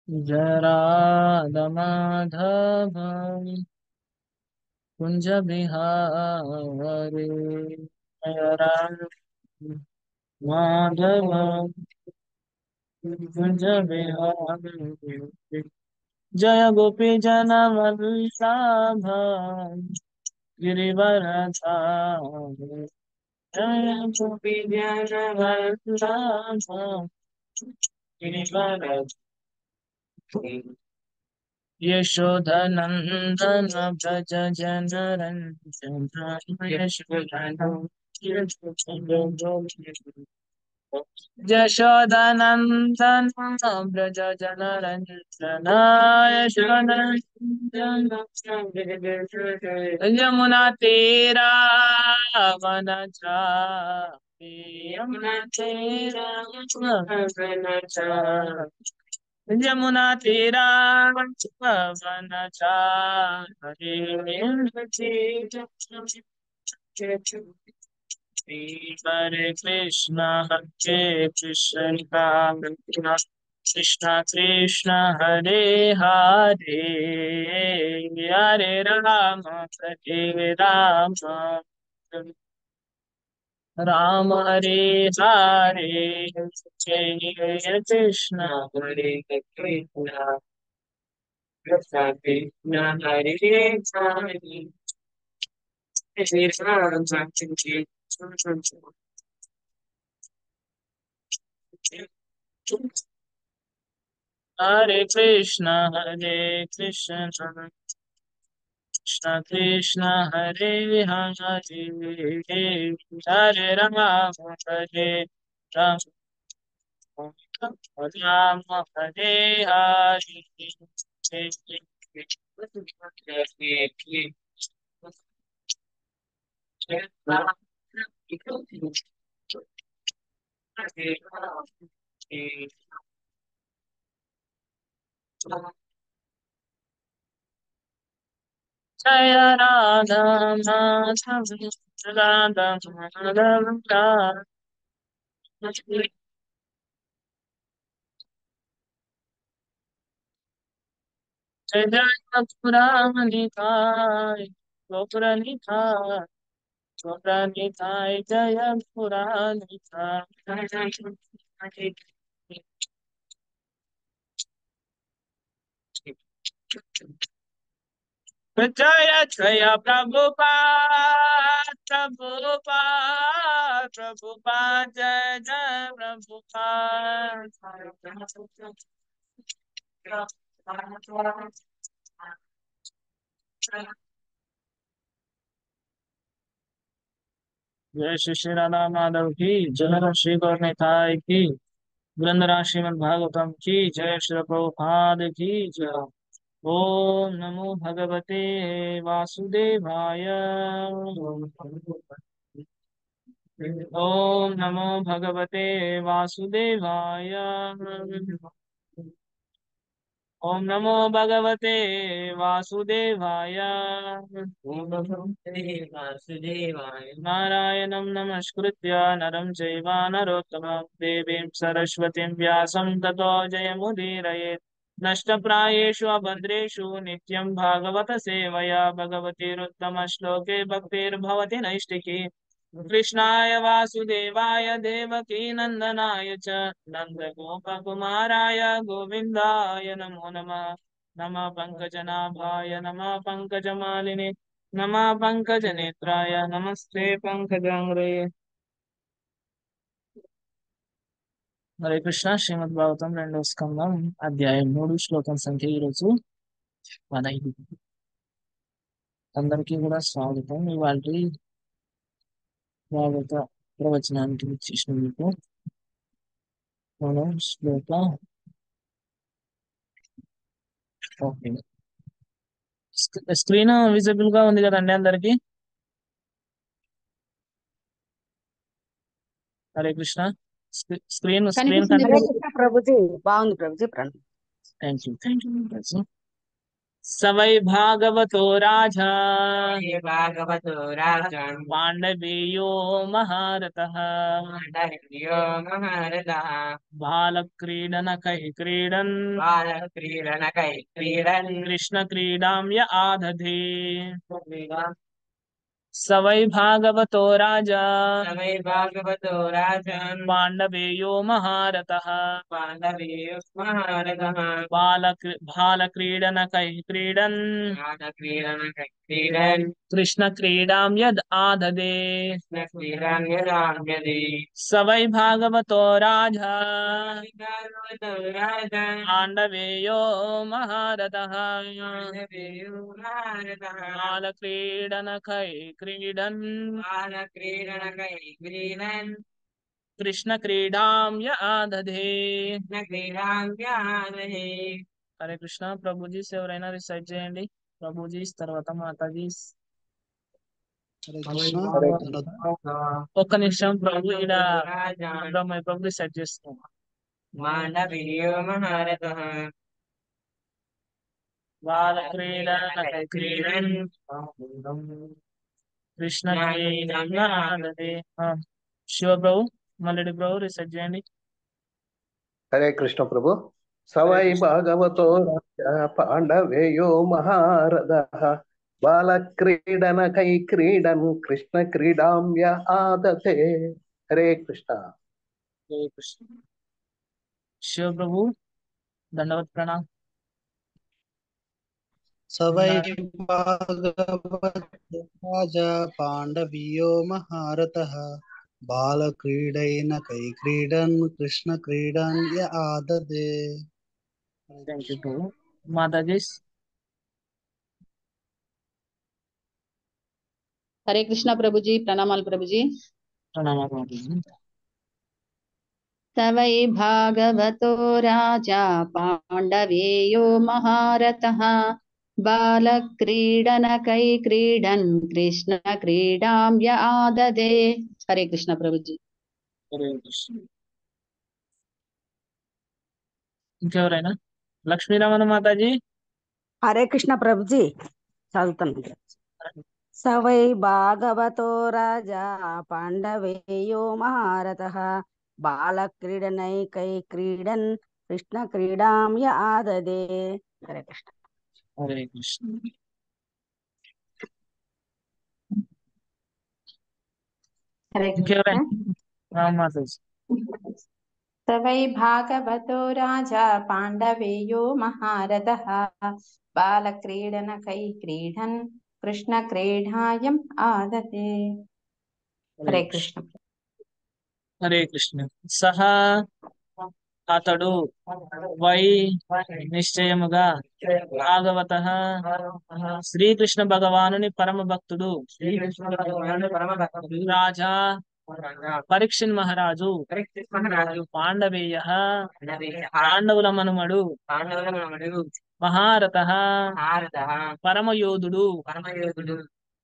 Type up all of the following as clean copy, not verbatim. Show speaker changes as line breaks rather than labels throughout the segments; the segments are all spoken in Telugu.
जय राधा माधव कुंज बिहारी। जय राधा माधव कुंज बिहारी। जय गोपी जन वल्लभ गिरिवरधारी। जय गोपी जन वल्लभ गिरिवरधारी। यशोधनंदन व्रज जनरंजन यशोधनंदन यशोदानंदन व्रज जनरंजन यशोदानंदन यमुना तेरा वनचारी। यमुना तेरा वनचारी। यमुना तेरा वनचारी। हरे कृष्ण कृष्ण कृष्ण हरे हरे हरे राम हरे राम राम हरे हरे जय कृष्ण हरे कृष्ण कृष्ण कृष्ण हरे हरे हरे राम हरे कृष्ण कृष्ण कृष्ण हरे हरे हरे राम हरे राम राम हरे हरे जय राधा माधव राधा माधव जय जय पुरानिताय गोपुरनिताय गोपुरनिताय जय पुरानिताय। जय जय प्रभुपाद प्रभुपाद प्रभुपाद जय जय प्रभुपाद। जय श्री श्री राधा माधव की जय। श्री गौर निताय की वृंदराज श्रीमद् भागवतम की जय। श्री प्रभुपाद की जय। ओम नमो भगवते वासुदेवाय। ओम नमो भगवते वासुदेवाय। ओम नमो भगवते वासुदेवाय। ओम भगवते वासुदेवाय। नारायणं नमस्कृत्य नरं चैव नरोत्तमं देवीं सरस्वतीं व्यासं ततो जयमुदीरयेत्। नष्टप्रायेषु अभद्रेषु नित्यं भागवत सेवया भगवतीरुत्तमश्लोके भक्तिर्भवति नैष्टिकी। कृष्णाय वासुदेवाय देवकी नंदनाय च नन्दगोपकुमाराय गोविन्दाय नमो नमः। नमः पंकजनाभाय नमः पंकजमालिने नमः पंकजनेत्राय नमस्ते पंकजांग्रे। హరే కృష్ణ శ్రీమద్ భాగవతం రెండవ స్కందం అధ్యాయం 3 శ్లోకం సంఖ్య ఈరోజు 15. అందరికీ కూడా స్వాగతం. ఇవాళ భాగవత ప్రవచనానికి ఇచ్చేసినందుకు మనం శ్లోక ఓకే. స్క్రీన్ విజిబుల్ గా ఉంది కదండి అందరికి? హరే కృష్ణ. స్క్రీన్ స్క్రీన్
కనిపిస్తుంది
కనిపి
హరే కృష్ణ ప్రభుజీ. బాగుంది ప్రభుజీ. ప్రణామం.
Thank you. स वै भागवतो राजा
ये भागवतो राजन्
पाण्डवेयो महारथः
पाण्डवेयो महारथः
बालक्रीडनकैः क्रीडन्
बालक्रीडनकैः क्रीडन्
कृष्णक्रीडां य आदधे स वै भागवतो राजा
स वै भागवतो राजन्
पाण्डवेयो महारथः
पाण्डवेयो महारथः
बालक्रीडनकैः क्रीडन्
बालक्रीडनकैः क्रीडन्
कृष्णक्रीडां यद् आददे
कृष्णक्रीडां यदाम्यते
स वै भागवतो राजा
भागवतो राजन्
पाण्डवेयो महारथः
पाण्डवेयो महारथः
बालक्रीडनकैः क्रीडन्
बालक्रीडनकैः क्रीडन्
कृष्णक्रीडां य आदधे
कृष्णक्रीडां यदाम्यते
హరే కృష్ణ ప్రభుజీ ఎవరైనా రిసైడ్ చేయండి ప్రభుజీ తర్వాత మాతాజీ
హరే కృష్ణ
ఒక్క నిమిషం ప్రభు ఈడ బ్రహ్మ ప్రభు రిసైడ్ చేస్తున్నాం
మాండవీయో మహారథః
బాలక్రీడనకై క్రీడన్ కృష్ణ క్రీడం య ఆదధే శివ ప్రభు మల్లెడి ప్రభు రిసైడ్ చేయండి
హరే కృష్ణ ప్రభు సవై భాగవతో రాజా పాండవేయో మహారథః బాలక్రీడనకై క్రీడన్ కృష్ణ క్రీడాంయ ఆదతే హరే కృష్ణ
హరే కృష్ణ శివ ప్రభు దండవత్ ప్రణాం
సవై భాగవతో రాజా పాండవీయో మహారథః బాలక్రీడైనకై క్రీడన్ కృష్ణ క్రీడాన్య ఆదదే
థ్యాంక్ యూ ప్రభు మాతాజీ
హరే కృష్ణ ప్రభుజీ ప్రణామాలు ప్రభుజీ
ప్రణామ మాతాజీ
स वै भागवतो राजा पाण्डवेयो महारथः बालक्रीडनकै क्रीडन् कृष्णक्रीडां य आददे हरे कृष्ण ప్రభుజీ
హరే కృష్ణ ఇంకెవరైనా లక్ష్మీరమణ మాతాజీ
హరే కృష్ణ ప్రభుజీ చదువుతాను. స వై భాగవతో రాజా పాండవేయో మహారథః బాలక్రీడనైకై క్రీడన్ కృష్ణ క్రీడాం య ఆదదే. హరే కృష్ణ.
హరే కృష్ణ
హరే
ఇంకెవరైనా మాతాజీ
स वै भागवतो राजा पाण्डवेयो महारथः बालक्रीडनकै क्रीडन् कृष्णक्रीडायम् आदते हरे कृष्ण
హరే కృష్ణ సహా అతడు వై నిశ్చయముగా భాగవత శ్రీకృష్ణ భగవానుని పరమ భక్తుడు రాజా పరీక్షిన్ మహారాజు పాండవేయ పాండవుల మనుమడు మహారథ పరమయోధుడు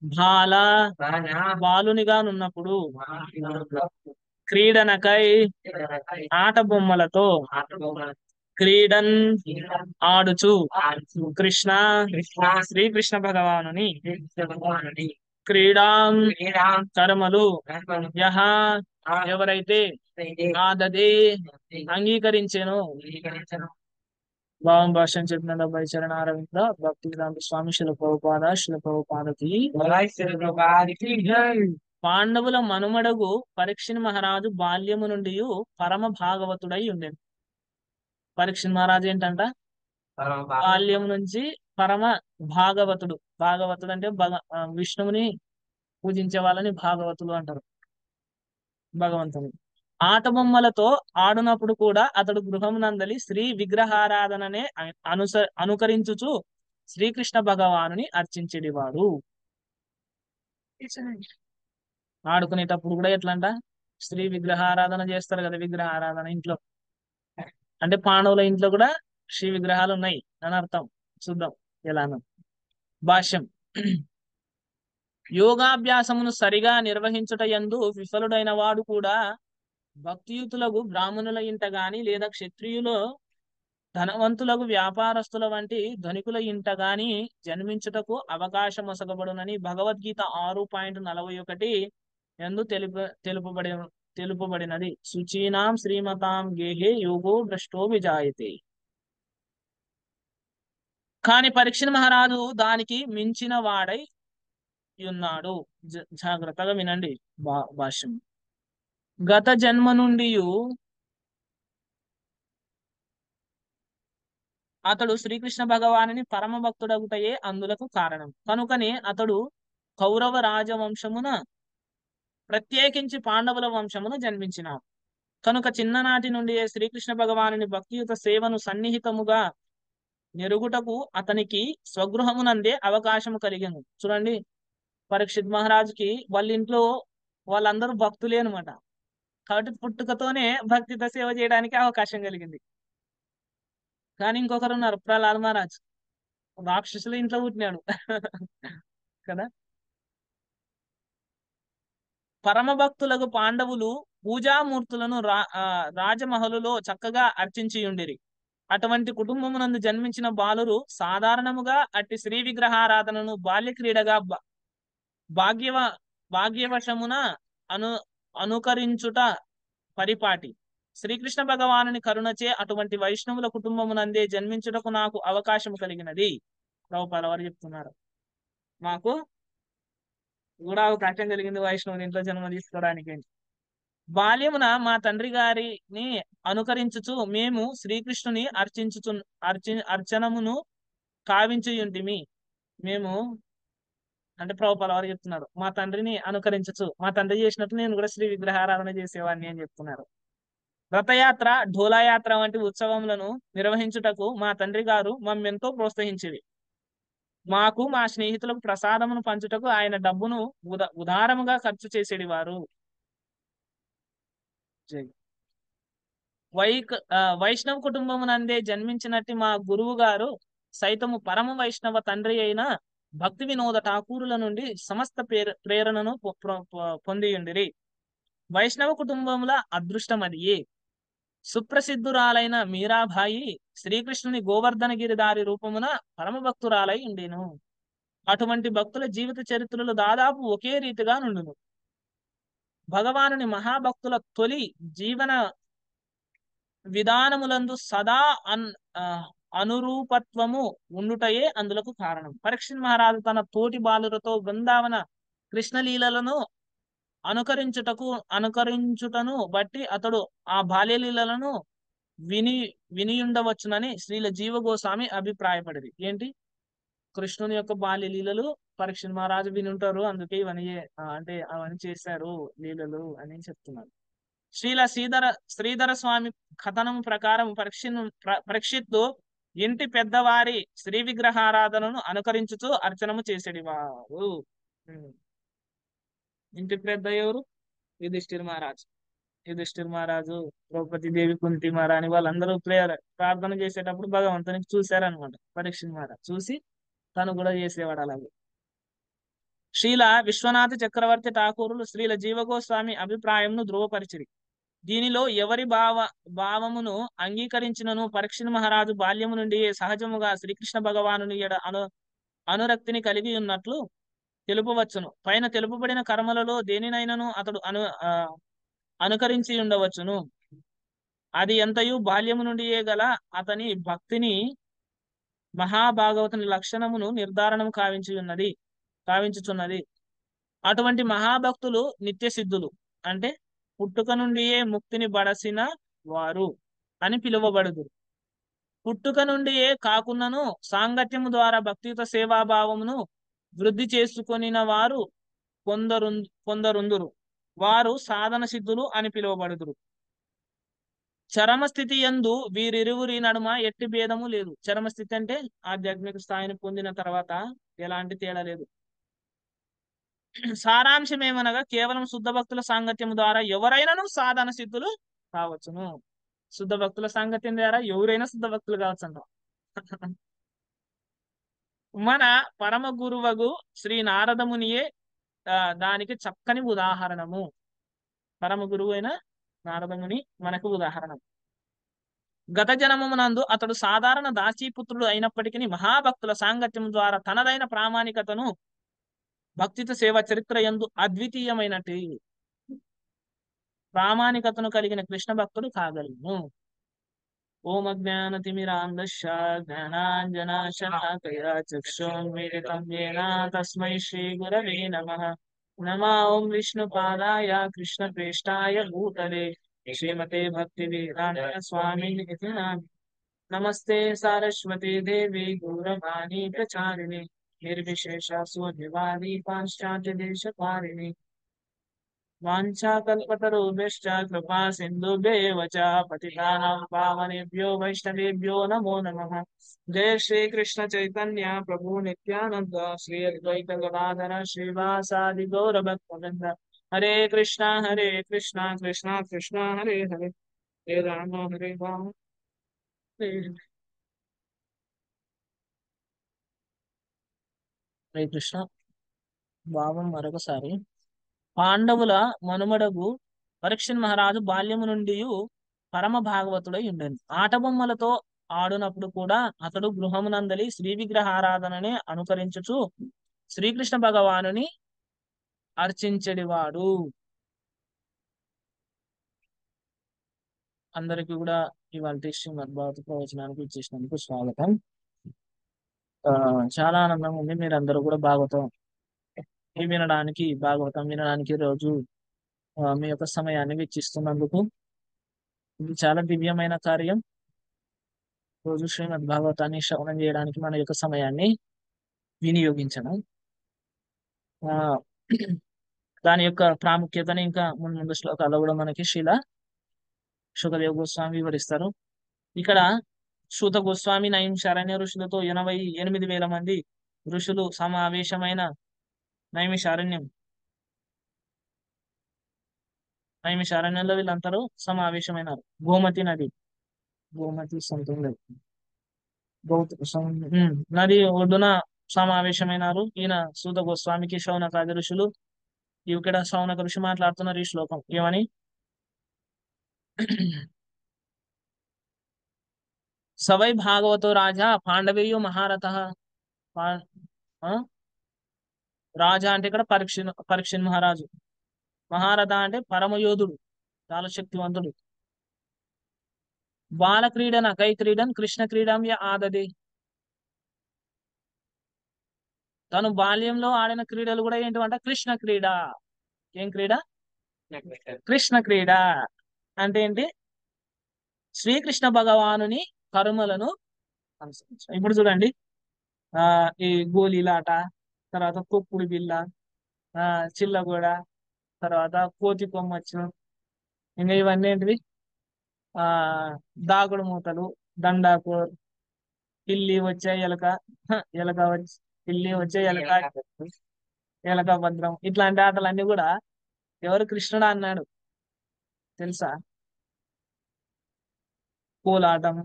బాల బాలునిగానున్నప్పుడు క్రీడనకై ఆట బొమ్మలతో క్రీడన్ ఆడుచు కృష్ణ శ్రీకృష్ణ భగవానుని క్రీడా కర్మలు యహ ఎవరైతే ఆదదే అంగీకరించెను భావం భాషను చెప్పిన డెబ్బై చరణ అరవింద భక్తి గ్రాంథ స్వామి శిల ప్రభుపాదకి పాండవుల మనుమడగు పరీక్షిన్ మహారాజు బాల్యము నుండి పరమ భాగవతుడై ఉండేది. పరీక్షిన్ మహారాజు ఏంటంట బాల్యం నుంచి పరమ భాగవతుడు. భాగవతుడు అంటే విష్ణువుని పూజించే వాళ్ళని భాగవతులు అంటారు. భగవంతుని ఆట బొమ్మలతో ఆడునప్పుడు కూడా అతడు గృహం నందలి శ్రీ విగ్రహారాధననే అనుకరించుచు శ్రీకృష్ణ భగవానుని అర్చించేవాడు. ఆడుకునేటప్పుడు కూడా ఎట్లంట శ్రీ విగ్రహారాధన చేస్తారు కదా. విగ్రహారాధన ఇంట్లో అంటే పాండవుల ఇంట్లో కూడా శ్రీ విగ్రహాలు ఉన్నాయి అని అర్థం. చూద్దాం ఎలానో. భాష్యం యోగాభ్యాసమును సరిగా నిర్వహించుట యందు విఫలుడైన వాడు కూడా భక్తియుతులకు బ్రాహ్మణుల ఇంట గాని లేదా ధనవంతులకు వ్యాపారస్తుల వంటి ధనికుల ఇంట గాని జన్మించుటకు అవకాశం ఒసగబడునని భగవద్గీత 6.41 యందు తెలుపబడినది. శుచీనాం శ్రీమతాం గేహే యోగో భ్రష్టో విజాయతే. కాని పరీక్షణ్ మహారాజు దానికి మించిన వాడై ఉన్నాడు. జాగ్రత్తగా వినండి భాష్యం. గత జన్మ నుండి అతడు శ్రీకృష్ణ భగవానుని పరమ భక్తుడగుటయే అందులకు కారణం. కనుకనే అతడు కౌరవ రాజవంశమున ప్రత్యేకించి పాండవుల వంశమున జన్మించినాడు. కనుక చిన్ననాటి నుండి శ్రీకృష్ణ భగవానుని భక్తియుత సేవను సన్నిహితముగా నెరుగుటకు అతనికి స్వగృహమునందే అవకాశము కలిగింది. చూడండి, పరీక్షిత్ మహారాజుకి వాళ్ళ ఇంట్లో వాళ్ళందరూ భక్తులే అనమాట. కాబట్టి పుట్టుకతోనే భక్తితో సేవ చేయడానికి అవకాశం కలిగింది. కానీ ఇంకొకరు ఉన్నారు, ప్రహ్లాద్ మహారాజ్, రాక్షసుల ఇంట్లో పుట్టినాడు కదా. పరమ భక్తులకు పాండవులు పూజామూర్తులను రాజమహలులో చక్కగా అర్చించి ఉండిరి. అటువంటి కుటుంబమునందు జన్మించిన బాలురు సాధారణముగా అట్టి శ్రీ విగ్రహారాధనను బాల్య క్రీడగా భాగ్యవశమున అనుకరించుట పరిపాటి. శ్రీకృష్ణ భగవానుని కరుణచే అటువంటి వైష్ణవుల కుటుంబమునందే జన్మించుటకు నాకు అవకాశం కలిగినది. ప్రభుపాల వారు చెప్తున్నారు, మాకు కూడా అవకాశం కలిగింది వైష్ణవుని ఇంట్లో జన్మ తీసుకోవడానికి. బాల్యమున మా తండ్రి గారిని అనుకరించుచు మేము శ్రీకృష్ణుని అర్చనమును కావించుయుంటిమి. మేము అంటే ప్రభుపాల వారు చెప్తున్నారు, మా తండ్రిని అనుకరించచ్చు, మా తండ్రి చేసినట్టు నేను కూడా శ్రీ విగ్రహారాధన చేసేవాడిని అని చెప్తున్నారు. రథయాత్ర, ఢోలాయాత్ర వంటి ఉత్సవములను నిర్వహించుటకు మా తండ్రి గారు మమ్మెంతో ప్రోత్సహించేది. మాకు మా స్నేహితులకు ప్రసాదమును పంచుటకు ఆయన డబ్బును ఉదారముగా ఖర్చు చేసేవారు. వైష్ణవ కుటుంబమునందే జన్మించినట్టు మా గురువు గారు సైతము పరమ వైష్ణవ తండ్రి అయిన భక్తి వినోద ఠాకూరుల నుండి సమస్త ప్రేరణను పొందియుండిరి. వైష్ణవ కుటుంబముల అదృష్టం అది. సుప్రసిద్ధురాలైన మీరాబాయి శ్రీకృష్ణుని గోవర్ధనగిరిదారి రూపమున పరమ భక్తురాలై ఉండేను. అటువంటి భక్తుల జీవిత చరిత్రలు దాదాపు ఒకే రీతిగా నుండును. భగవానుని మహాభక్తుల తొలి జీవన విధానములందు సదా అనురూపత్వము ఉండుటయే అందులకు కారణం. పరీక్షిత్ మహారాజు తన తోటి బాలులతో బృందావన కృష్ణలీలను అనుకరించుటను బట్టి అతడు ఆ బాల్యలీలను వినియుండవచ్చునని శ్రీల జీవగోస్వామి అభిప్రాయపడింది. ఏంటి, కృష్ణుని యొక్క బాల్యలీలలు పరీక్షిత్ మహారాజు వినుంటారు, అందుకే ఇవన్నీ అంటే అవన్నీ చేశారు లీలలు అని చెప్తున్నారు. శ్రీధర స్వామి కథనం ప్రకారం పరీక్షిత్తు ఇంటి పెద్దవారి శ్రీ విగ్రహారాధనను అనుకరించుతూ అర్చనము చేసేది వారు. ఇంటి పెద్ద ఎవరు? యుధిష్ఠిర్ మహారాజు, ద్రౌపది దేవి, కుంతి మహారాణి వాళ్ళందరూ ప్రార్థన చేసేటప్పుడు భగవంతునికి చూశారనమాట. పరీక్షిత్ మహారాజ్ చూసి తను కూడా చేసేవాడు అలాగే. శ్రీల విశ్వనాథ చక్రవర్తి ఠాకూరులు శ్రీల జీవగోస్వామి అభిప్రాయంను ధృవపరిచిరి. దీనిలో ఎవరి భావమును అంగీకరించినను పరీక్షిత్ మహారాజు బాల్యము నుండి సహజముగా శ్రీకృష్ణ భగవానుని అనురక్తిని కలిగి ఉన్నట్లు తెలుపవచ్చును. పైన తెలుపబడిన కర్మలలో దేనినైనను అతడు అనుకరించి ఉండవచ్చును. అది ఎంతయు బాల్యము నుండియే గల అతని భక్తిని మహాభాగవతుని లక్షణమును నిర్ధారణము కావించుచున్నది. అటువంటి మహాభక్తులు నిత్య సిద్ధులు, అంటే పుట్టుక నుండియే ముక్తిని బడసిన వారు అని పిలువబడుదురు. పుట్టుక నుండియే కాకున్నను సాంగత్యము ద్వారా భక్తియుత సేవాభావమును వృద్ధి చేసుకొనిన వారు కొందరుందురు. వారు సాధన సిద్ధులు అని పిలువబడుదురు. చరమస్థితి యందు వీరిరువురి నడుమ ఎట్టి భేదము లేదు. చరమస్థితి అంటే ఆధ్యాత్మిక స్థాయిని పొందిన తర్వాత ఎలాంటి తేడా లేదు. సారాంశం ఏమనగా కేవలం శుద్ధ భక్తుల సాంగత్యం ద్వారా ఎవరైనాను సాధన సిద్ధులు కావచ్చును. శుద్ధ భక్తుల సాంగత్యం ద్వారా ఎవరైనా శుద్ధ భక్తులు కావచ్చు అంట. మన పరమ గురువగు శ్రీ నారదమునియే దానికి చక్కని ఉదాహరణము. పరమ గురువు అయిన నారదముని మనకు ఉదాహరణ. గత జనమునందు అతడు సాధారణ దాసీపుత్రుడు అయినప్పటికీ మహాభక్తుల సాంగత్యం ద్వారా తనదైన ప్రామాణికతను భక్తితో సేవ చరిత్ర యందు అద్వితీయమైనటి ప్రామాణికతను కలిగిన కృష్ణ భక్తుడు కాగలను. ఓం అజ్ఞానతిమిరాంధస్య జ్ఞానాంజనాశలాకయా చక్షురున్మిలితం యేన తస్మై శ్రీ గురవే నమః. నమో ఓం విష్ణుపాదాయ కృష్ణప్రేష్టాయ భూతలే శ్రీమతే భక్తి వేదాంత స్వామిని ఇతి నామి. నమస్తే సారస్వతి దేవి గౌరవాణి ప్రచారిణి నిర్విశేష శూన్యవాది పాశ్చాత్య దేశపారిణి. వాంఛాకల్పతరుభ్యశ్చ కృపా సింధుభ్యైవ చ పతితానాం పావనేభ్యో వైష్ణవేభ్యో నమో నమః. జయ శ్రీ కృష్ణ చైతన్య ప్రభు నిత్యానంద శ్రీ అద్వైత గదాధర శ్రీవాసాది గౌర భక్తవృంద. హరే కృష్ణ కృష్ణ కృష్ణ హరే హరే హరే రామ హరే రామ హరే కృష్ణ. భావం మరొకసారి. పాండవుల మనుమడగు పరీక్షిత్ మహారాజు బాల్యము నుండి పరమ భాగవతుడై ఉండెను. ఆటబొమ్మలతో ఆడునప్పుడు కూడా అతడు గృహమునందలి శ్రీ విగ్రహ ఆరాధననే అనుకరించుచు శ్రీకృష్ణ భగవానుని అర్చించెడివాడు. అందరికీ కూడా ఇవాళ శ్రీమద్ భాగవత ప్రవచనానికి ఇచ్చేసినందుకు స్వాగతం. చాలా ఆనందంగా ఉంది. మీరందరూ కూడా భాగవతం వినడానికి రోజు మీ యొక్క సమయాన్ని వెచ్చిస్తున్నందుకు ఇది చాలా దివ్యమైన కార్యం. రోజు శ్రీమద్ భాగవతాన్ని శ్రవణం చేయడానికి మన యొక్క సమయాన్ని వినియోగించడం, దాని యొక్క ప్రాముఖ్యతని ఇంకా ముందు శ్లోకాల్లో కూడా మనకి శుకదేవ్ గోస్వామి వివరిస్తారు. ఇక్కడ సూత గోస్వామి నైమిషారణ్య ఋషులతో 88,000 మంది ఋషులు సమావేశమైన నైమిషారణ్యంలో వీళ్ళందరూ సమావేశమైనారు. గోమతి నది ఒడ్డున సమావేశమైనారు. ఈయన సూత గోస్వామికి శౌనకాది ఋషులు. ఇక్కడ శౌనక ఋషి మాట్లాడుతున్నారు ఈ శ్లోకం ఏమని. సవై భాగవతో రాజా పాండవేయో మహారథ. రాజా అంటే ఇక్కడ పరీక్షిత్ మహారాజు. మహారథ అంటే పరమయోధుడు, చాలా శక్తివంతుడు. బాల క్రీడన కై క్రీడన్ కృష్ణ క్రీడాం ఆదదే. తను బాల్యంలో ఆడిన క్రీడలు కూడా ఏంటంటే కృష్ణ క్రీడ. ఏం క్రీడ? కృష్ణ క్రీడ అంటే ఏంటి? శ్రీకృష్ణ భగవానుని కర్మలను అనుసరించడం. ఇప్పుడు చూడండి, ఈ గోలీలాట, తర్వాత కొక్కుడు బిల్ల, చిల్లగూడ, తర్వాత కోతి కొమ్మచ్చు, ఇంకా ఇవన్నీ ఏంటివి? దాగుడు మూతలు, దండాకూర్, పిల్లి వచ్చే ఎలక, పిల్లి వచ్చే ఎలక భద్రం, ఇట్లాంటి ఆటలన్నీ కూడా ఎవరు? కృష్ణుడు అన్నాడు తెలుసా? కోలాటం,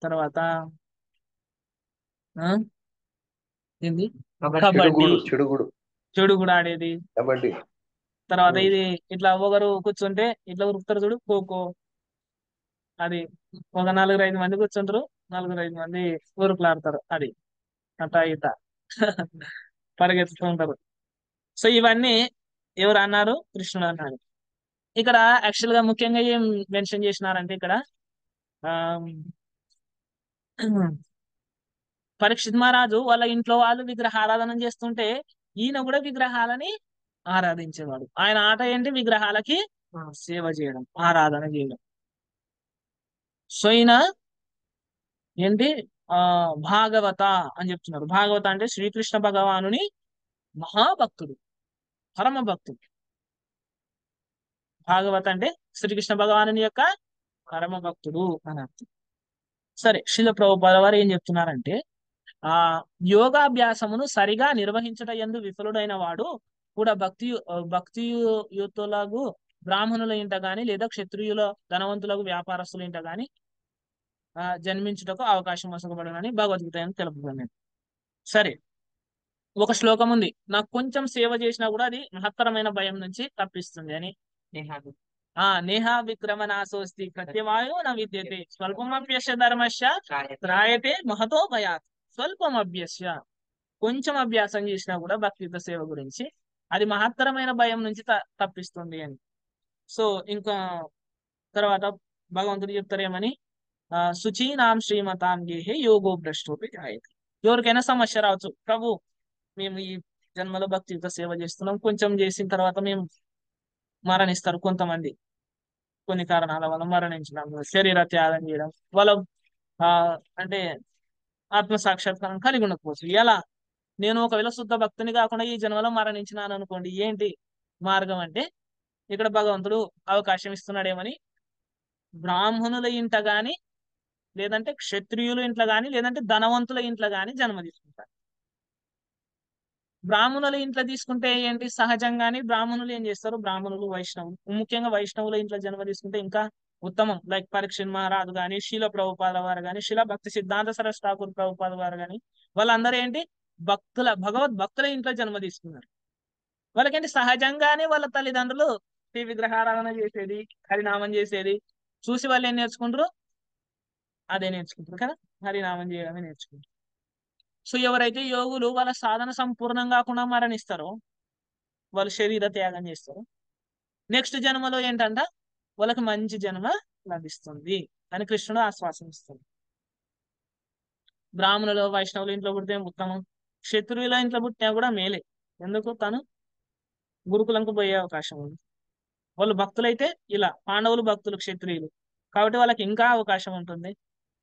తర్వాత ఏంది కబడ్డీ, చెడుగుడు ఆడేది. తర్వాత ఇది ఇట్లా ఒకరు కూర్చుంటే ఇట్లా ఉరుకుతారు చూడు, ఖోఖో. అది ఒక 4-5 మంది కూర్చుంటారు, 4-5 మంది ఉరుకులాడతారు. అది అట్ట ఇట పరిగెత్తుతూ ఉంటారు. సో ఇవన్నీ ఎవరు అన్నారు? కృష్ణుడు అన్నాడు. ఇక్కడ యాక్చువల్ గా ముఖ్యంగా ఏం మెన్షన్ చేసినారంటే, ఇక్కడ పరీక్షిత్ మహారాజు వాళ్ళ ఇంట్లో వాళ్ళు విగ్రహ ఆరాధన చేస్తుంటే ఈయన కూడా విగ్రహాలని ఆరాధించేవాడు. ఆయన ఆట ఏంటి? విగ్రహాలకి సేవ చేయడం, ఆరాధన చేయడం. సో ఈయన ఏంటి? భాగవత అని చెప్తున్నారు. భాగవత అంటే శ్రీకృష్ణ భగవానుని మహాభక్తుడు, పరమ భక్తుడు. భాగవత అంటే శ్రీకృష్ణ భగవానుని యొక్క పరమ భక్తుడు అని అర్థం. సరే, శ్రీల ప్రభుపాద వారు ఏం చెప్తున్నారంటే, యోగాభ్యాసమును సరిగా నిర్వహించట యందు విఫలుడైన వాడు కూడా భక్తియుతులకు బ్రాహ్మణుల ఇంట గాని లేదా క్షత్రియుల ధనవంతులకు వ్యాపారస్తుల ఇంట గాని జన్మించుటకు అవకాశం వసకబడునని భగవద్గీత తెలుపుతుంది. సరే, ఒక శ్లోకం ఉంది, నాకు కొంచెం సేవ చేసినా కూడా అది మహత్తరమైన భయం నుంచి తప్పిస్తుంది అని. నేహా విక్రమనాశోస్తి ప్రత్యవాయో న విద్యతే స్వల్పమభ్యస్య ధర్మస్య త్రాయతే మహతో భయాత్. స్వల్పమభ్యస్య, కొంచెం అభ్యాసం చేసినా కూడా భక్తియుత సేవ గురించి అది మహత్తరమైన భయం నుంచి తప్పిస్తుంది అని. సో ఇంకా తర్వాత భగవంతుడు చెప్తారేమని, శుచీనాం శ్రీమతాం గేహే యోగో భ్రష్టోపి జాయతే. ఎవరికైనా సమస్య రావచ్చు, ప్రభు మేము ఈ జన్మలో భక్తియుత సేవ చేస్తున్నాం, కొంచెం చేసిన తర్వాత మేము మరణిస్తారు కొంతమంది, కొన్ని కారణాల వల్ల మరణించడం, శరీర త్యాగం చేయడం, వాళ్ళ ఆ అంటే ఆత్మ సాక్షాత్కారం కలిగి ఉండకపోవచ్చు. ఎలా, నేను ఒకవేళ శుద్ధ భక్తుని కాకుండా ఈ జన్మలో మరణించినాను అనుకోండి, ఏంటి మార్గం అంటే ఇక్కడ భగవంతుడు అవకాశం ఇస్తున్నాడేమని, బ్రాహ్మణుల ఇంట గాని, లేదంటే క్షత్రియుల ఇంట్లో గాని, లేదంటే ధనవంతుల ఇంట్లో గాని జన్మ తీసుకుంటారు. బ్రాహ్మణుల ఇంట్లో తీసుకుంటే ఏంటి, సహజంగానే బ్రాహ్మణులు ఏం చేస్తారు, బ్రాహ్మణులు వైష్ణవులు, ముఖ్యంగా వైష్ణవుల ఇంట్లో జన్మ తీసుకుంటే ఇంకా ఉత్తమం. లైక్ పరీక్షణ్ మహారాజు గాని, శీల ప్రభుపాద వారు గాని, శీల భక్తి సిద్ధాంత సరస్వతి ఠాకూర్ ప్రభుపాద వారు గాని, వాళ్ళందరూ ఏంటి భగవద్భక్తుల ఇంట్లో జన్మ తీసుకున్నారు. వాళ్ళకేంటి సహజంగానే వాళ్ళ తల్లిదండ్రులు శ్రీ విగ్రహారాధన చేసేది, హరినామం చేసేది చూసి వాళ్ళు ఏం నేర్చుకుంటారు, అదే నేర్చుకుంటారు కదా, హరినామం చేయడమే నేర్చుకుంటారు. సో ఎవరైతే యోగులు వాళ్ళ సాధన సంపూర్ణం కాకుండా మరణిస్తారో, వాళ్ళు శరీర త్యాగం చేస్తారు, నెక్స్ట్ జన్మలో ఏంటంట వాళ్ళకి మంచి జన్మ లభిస్తుంది అని కృష్ణుడు ఆశ్వాసం ఇస్తుంది. బ్రాహ్మణులు వైష్ణవుల ఇంట్లో పుడితే ఉత్తమం, క్షత్రియుల ఇంట్లో పుట్టినా కూడా మేలే. ఎందుకు, తను గురుకులంకు పోయే అవకాశం ఉంది. వాళ్ళు భక్తులైతే ఇలా, పాండవులు భక్తులు క్షత్రియులు కాబట్టి వాళ్ళకి ఇంకా అవకాశం ఉంటుంది.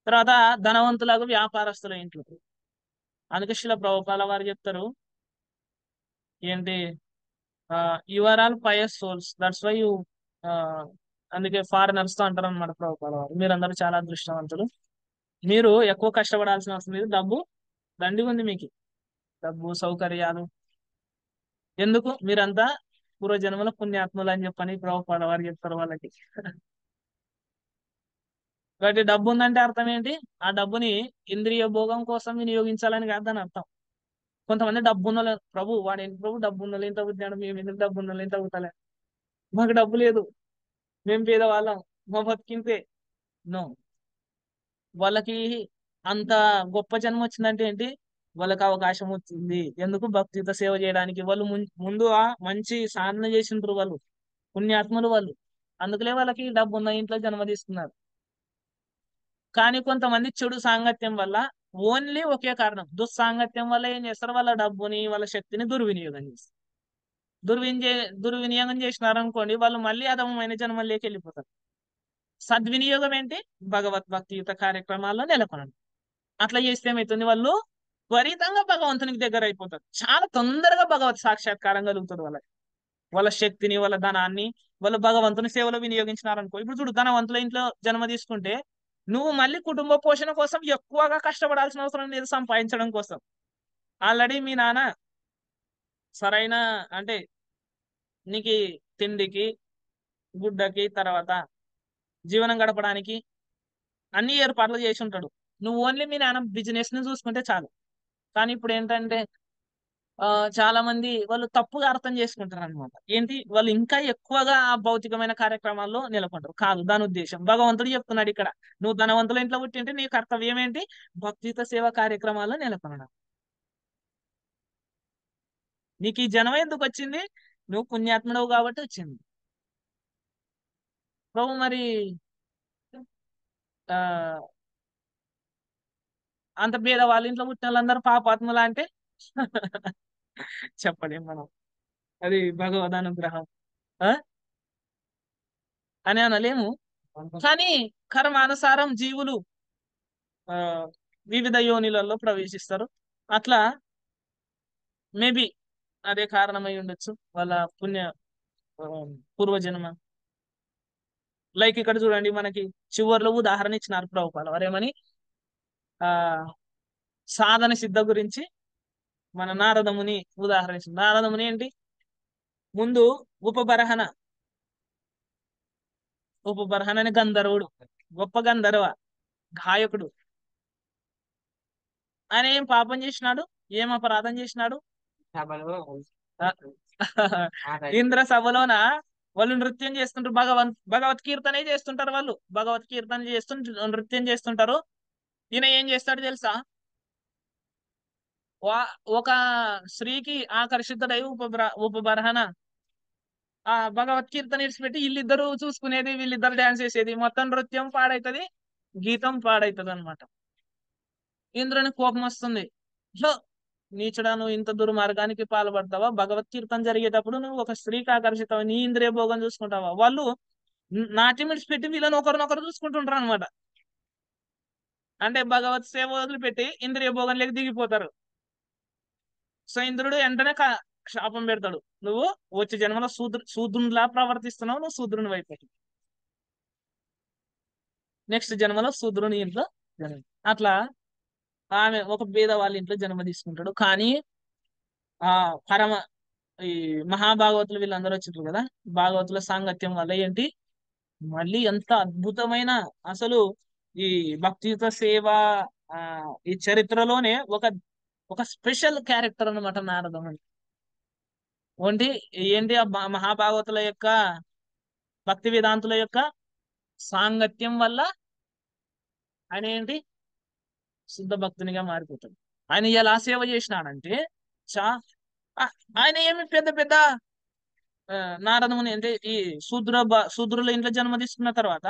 తర్వాత ధనవంతులకు వ్యాపారస్తుల ఇంట్లో, అందుకే శిల ప్రభుపాల వారు చెప్తారు ఏంటి, your all pious souls, that's why you, అందుకే ఫారినర్స్ తో అంటారు అనమాట ప్రభుపాల వారు, మీరందరూ చాలా అదృష్టవంతులు, మీరు ఎక్కువ కష్టపడాల్సిన అవసరం లేదు, డబ్బు దండిగా ఉంది మీకు, డబ్బు సౌకర్యాలు ఎందుకు, మీరంతా పూర్వజన్మల పుణ్యాత్ములు అని చెప్పని ప్రభుపాల వారు చెప్తారు వాళ్ళకి. కాబట్టి డబ్బు ఉందంటే అర్థం ఏంటి, ఆ డబ్బుని ఇంద్రియ భోగం కోసం వినియోగించాలని కాదు దాని అర్థం. కొంతమంది డబ్బు ఉన్న ప్రభు వాడు ఏంటి ప్రభు, డబ్బు ఉన్న ఏం తగ్గుతున్నాడు, మేము ఎందుకు డబ్బు ఉన్న ఏం తగ్గుతలే, మాకు డబ్బు లేదు, మేము పేదవాళ్ళం, మా బతికింతే. నో, వాళ్ళకి అంత గొప్ప జన్మ వచ్చిందంటే ఏంటి, వాళ్ళకి అవకాశం వచ్చింది ఎందుకు, భక్తియుత సేవ చేయడానికి. వాళ్ళు ముందు మంచి సాధన చేసింటారు, వాళ్ళు పుణ్యాత్ములు వాళ్ళు, అందుకలే వాళ్ళకి డబ్బు ఉన్న ఇంట్లో జన్మ తీసుకున్నారు. కానీ కొంతమంది చెడు సాంగత్యం వల్ల, ఓన్లీ ఒకే కారణం, దుస్సాంగత్యం వల్ల ఏం చేస్తారు, వాళ్ళ డబ్బుని వాళ్ళ శక్తిని దుర్వినియోగం చేస్తారు. దుర్వినియోగం చేసినారనుకోండి, వాళ్ళు మళ్ళీ అధమమైన జన్మల్లోకి వెళ్ళిపోతారు. సద్వినియోగం ఏంటి, భగవద్భక్తియుత కార్యక్రమాల్లో నెలకొనండి. అట్లా చేస్తే ఏమవుతుంది, వాళ్ళు త్వరితంగా భగవంతునికి దగ్గర అయిపోతారు, చాలా తొందరగా భగవత్ సాక్షాత్కారం కలుగుతుంది వాళ్ళకి. వాళ్ళ శక్తిని వాళ్ళ ధనాన్ని వాళ్ళు భగవంతుని సేవలో వినియోగించినారనుకో. ఇప్పుడు చూడు, ధనవంతుల ఇంట్లో జన్మ తీసుకుంటే నువ్వు మళ్ళీ కుటుంబ పోషణ కోసం ఎక్కువగా కష్టపడాల్సిన అవసరం లేదు, సంపాదించడం కోసం. ఆల్రెడీ మీ నాన్న సరైన అంటే నీకు తిండికి గుడ్డకి తర్వాత జీవనం గడపడానికి అన్ని ఏర్పాట్లు చేసి ఉంటాడు. నువ్వు ఓన్లీ మీ నాన్న బిజినెస్ ని చూసుకుంటే చాలు. కానీ ఇప్పుడు ఏంటంటే చాలా మంది వాళ్ళు తప్పుగా అర్థం చేసుకుంటారు అనమాట. ఏంటి, వాళ్ళు ఇంకా ఎక్కువగా ఆ భౌతికమైన కార్యక్రమాల్లో నెలకొంటారు. కాదు దాని ఉద్దేశం, భగవంతుడు చెప్తున్నాడు ఇక్కడ, నువ్వు ధనవంతుల ఇంట్లో పుట్టింటే నీ కర్తవ్యం ఏంటి, భక్తియుత సేవా కార్యక్రమాల్లో నెలకొనడం. నీకు ఈ జన్మ ఎందుకు వచ్చింది, నువ్వు పుణ్యాత్ముడవు కాబట్టి వచ్చింది. ప్రభు మరి ఆ అంత పేద వాళ్ళ ఇంట్లో పుట్టిన వాళ్ళందరూ పాపాత్ములా అంటే చెప్పలేం మనం, అది భగవద్ అనుగ్రహం ఆ అని అనలేము. కానీ కర్మానుసారం జీవులు ఆ వివిధ యోనిలలో ప్రవేశిస్తారు. అట్లా మేబీ అదే కారణమై ఉండొచ్చు వాళ్ళ పుణ్య ఆ, పూర్వజన్మ. లైక్ ఇక్కడ చూడండి, మనకి చివర్లో ఉదాహరణ ఇచ్చినారు ప్రభుపాల వారేమని, ఆ సాధన సిద్ధ గురించి మన నారదముని ఉదాహరణ ఇచ్చింది. నారదముని ఏంటి, ముందు ఉపబరహన ఉపబరహన అనే గంధర్వుడు, గొప్ప గంధర్వ గాయకుడు. ఆయన ఏం పాపం చేసినాడు, ఏం అపరాధం చేసినాడు,
సభలో
ఆ, ఇంద్ర సభలోన వాళ్ళు నృత్యం చేస్తుంటారు, భగవత్ కీర్తనే చేస్తుంటారు. వాళ్ళు భగవత్ కీర్తన నృత్యం చేస్తుంటారు. ఈయన ఏం చేస్తాడు తెలుసా? ఒక స్త్రీకి ఆకర్షితుడై ఉపబరహన ఆ భగవత్ కీర్తన ఇడిచిపెట్టి వీళ్ళిద్దరు చూసుకునేది, వీళ్ళిద్దరు డాన్స్ చేసేది, మొత్తం నృత్యం పాడైతుంది, గీతం పాడైతుంది అనమాట. ఇంద్రుని కోపం వస్తుంది. సో నీచుడా, నువ్వు ఇంత దుర్మార్గానికి పాల్పడతావా? భగవత్ కీర్తన జరిగేటప్పుడు నువ్వు ఒక స్త్రీకి ఆకర్షితావా? నీ ఇంద్రియ భోగం చూసుకుంటావా? వాళ్ళు నాట్యం విడిచిపెట్టి వీళ్ళని ఒకరినొకరు చూసుకుంటుంటారు అనమాట. అంటే భగవత్ సేవ వదిలిపెట్టి ఇంద్రియ భోగంలోకి దిగిపోతారు. సో ఇంద్రుడు వెంటనే శాపం పెడతాడు, నువ్వు వచ్చే జన్మలో శూద్రునిలా ప్రవర్తిస్తున్నావు, నువ్వు శూద్రుని వైపు, నెక్స్ట్ జన్మలో శూద్రుని ఇంట్లో జన్మ. అట్లా ఆమె ఒక బీద వాళ్ళ ఇంట్లో జన్మ తీసుకుంటాడు. కానీ ఆ పరమ ఈ మహాభాగవతులు వీళ్ళందరూ వచ్చింటారు కదా, భాగవతుల సాంగత్యం వల్ల ఏంటి మళ్ళీ ఎంత అద్భుతమైన అసలు ఈ భక్తియుత సేవ ఆ ఈ చరిత్రలోనే ఒక స్పెషల్ క్యారెక్టర్ అనమాట నారదం అంటే. ఏంటి ఆ మహాభాగవతుల యొక్క భక్తి వేదాంతుల యొక్క సాంగత్యం వల్ల ఆయన ఏంటి శుద్ధ భక్తునిగా మారిపోతాడు. ఆయన ఎలా సేవ చేసినాడంటే చా ఆయన ఏమి పెద్ద పెద్ద నారదముని అంటే ఈ శూద్రుల ఇంట్లో జన్మ తీసుకున్న తర్వాత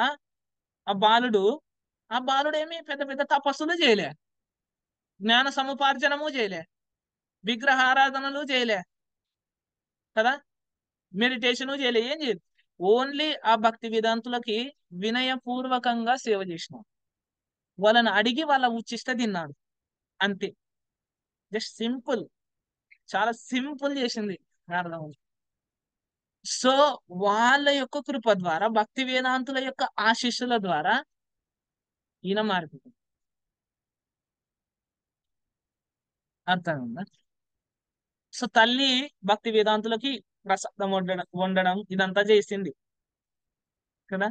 ఆ బాలుడు ఏమి పెద్ద పెద్ద తపస్సులు చేయలే, జ్ఞాన సముపార్జనము చేయలే, విగ్రహారాధనలు చేయలే కదా, మెడిటేషన్ చేయలే, ఏం చేయదు. ఓన్లీ ఆ భక్తి వేదాంతులకి వినయపూర్వకంగా సేవ చేసినాడు. వాళ్ళని అడిగి వాళ్ళ ఉచ్చిష్ట తిన్నాడు, అంతే. జస్ట్ సింపుల్, చాలా సింపుల్ చేసింది నారదముని. సో వాళ్ళ యొక్క కృప ద్వారా, భక్తి వేదాంతుల యొక్క ఆశీస్సుల ద్వారా ఈయన మారిపోతుంది. అర్థమైందా? సో తల్లి భక్తి వేదాంతులకి ప్రసాదం వండడం ఇదంతా చేసింది కదా.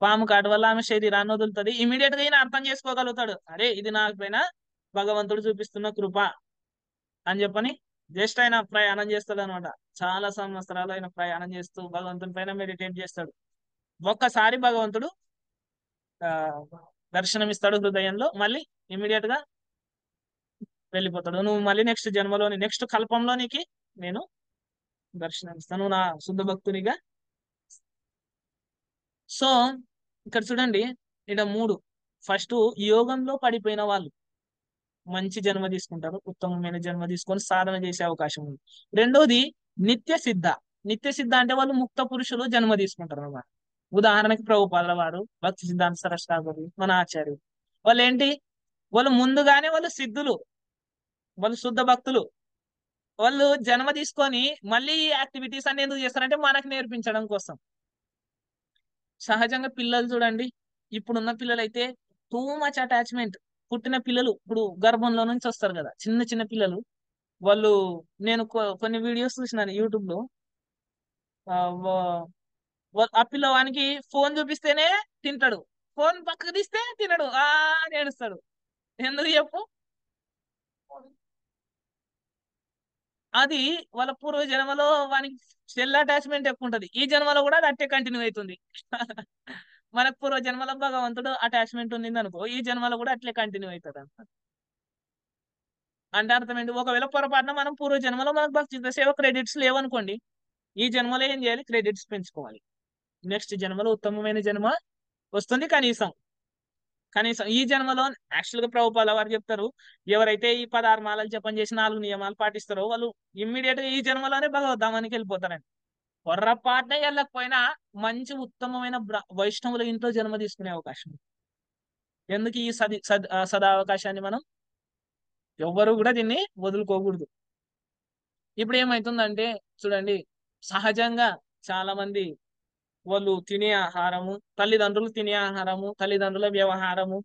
పాము కాటు వల్ల ఆమె శరీరాన్ని వదులుతుంది. ఇమీడియట్ గా ఈయన అర్థం చేసుకోగలుగుతాడు, అరే ఇది నాకు పైన భగవంతుడు చూపిస్తున్న కృప అని చెప్పని జస్ట్ ఆయన ప్రయాణం చేస్తాడు అనమాట. చాలా సంవత్సరాలు ఆయన ప్రయాణం చేస్తూ భగవంతుని పైన మెడిటేట్ చేస్తాడు. ఒక్కసారి భగవంతుడు దర్శనమిస్తాడు హృదయంలో, మళ్ళీ ఇమీడియట్ గా వెళ్ళిపోతాడు. నువ్వు మళ్ళీ నెక్స్ట్ జన్మలోని నెక్స్ట్ కల్పంలోనికి నేను దర్శనమిస్తాను నా శుద్ధ భక్తునిగా. సో ఇక్కడ చూడండి, ఇక్కడ 3. ఫస్ట్ యోగంలో పడిపోయిన వాళ్ళు మంచి జన్మ తీసుకుంటారు, ఉత్తమమైన జన్మ తీసుకొని సాధన చేసే అవకాశం ఉంది. రెండోది నిత్య సిద్ధ అంటే వాళ్ళు ముక్త పురుషులు జన్మ తీసుకుంటారు అన్నమాట. ఉదాహరణకి ప్రభుపాదుల వారు, భక్తి సిద్ధాంత సరస్వతి, మన ఆచార్యులు, వాళ్ళు ఏంటి, వాళ్ళు ముందుగానే వాళ్ళు సిద్ధులు, వాళ్ళు శుద్ధ భక్తులు. వాళ్ళు జన్మ తీసుకొని మళ్ళీ ఈ యాక్టివిటీస్ అన్ని ఎందుకు చేస్తారంటే మనకు నేర్పించడం కోసం. సహజంగా పిల్లలు చూడండి, ఇప్పుడున్న పిల్లలు అయితే టూ మచ్ అటాచ్మెంట్. పుట్టిన పిల్లలు ఇప్పుడు గర్భంలో నుంచి వస్తారు కదా, చిన్న చిన్న పిల్లలు వాళ్ళు, నేను కొన్ని వీడియోస్ చూసినాను యూట్యూబ్ లో. ఆ పిల్లవానికి ఫోన్ చూపిస్తేనే తింటాడు, ఫోన్ పక్కకు తీస్తే తినడు, అని ఏడుస్తాడు. ఎందుకు చెప్పు? అది వాళ్ళ పూర్వ జన్మలో వానికి సెల్ అటాచ్మెంట్ ఎక్కువ ఉంటది, ఈ జన్మలో కూడా అది అట్టే కంటిన్యూ అవుతుంది. మనకు పూర్వ జన్మలో భగవంతుడు అటాచ్మెంట్ ఉంది అనుకో, ఈ జన్మలో కూడా అట్లే కంటిన్యూ అవుతుంది అన్నమాట. అంటే అర్థం ఏంటి, ఒకవేళ పొరపాటున మనం పూర్వ జన్మలో మనకు భక్తి సేవ క్రెడిట్స్ లేవనుకోండి, ఈ జన్మలో ఏం చేయాలి, క్రెడిట్స్ పెంచుకోవాలి. నెక్స్ట్ జన్మలో ఉత్తమమైన జన్మ వస్తుంది. కనీసం ఈ జన్మలో యాక్చువల్ గా ప్రభుపాల వారు చెప్తారు, ఎవరైతే ఈ 16 మాలలు జపం చేసి 4 నియమాలు పాటిస్తారో వాళ్ళు ఇమ్మీడియట్ గా ఈ జన్మలోనే భగవద్ధామానికి వెళ్ళిపోతారండి. పొర్రపాటున వెళ్ళకపోయినా మంచి ఉత్తమమైన వైష్ణవుల ఇంట్లో జన్మ తీసుకునే అవకాశం. ఎందుకు ఈ సదావకాశాన్ని మనం ఎవ్వరు కూడా దీన్ని వదులుకోకూడదు. ఇప్పుడు ఏమైతుందంటే చూడండి, సహజంగా చాలా మంది వాళ్ళు తినే ఆహారము, తల్లిదండ్రులు తినే ఆహారము, తల్లిదండ్రుల వ్యవహారము,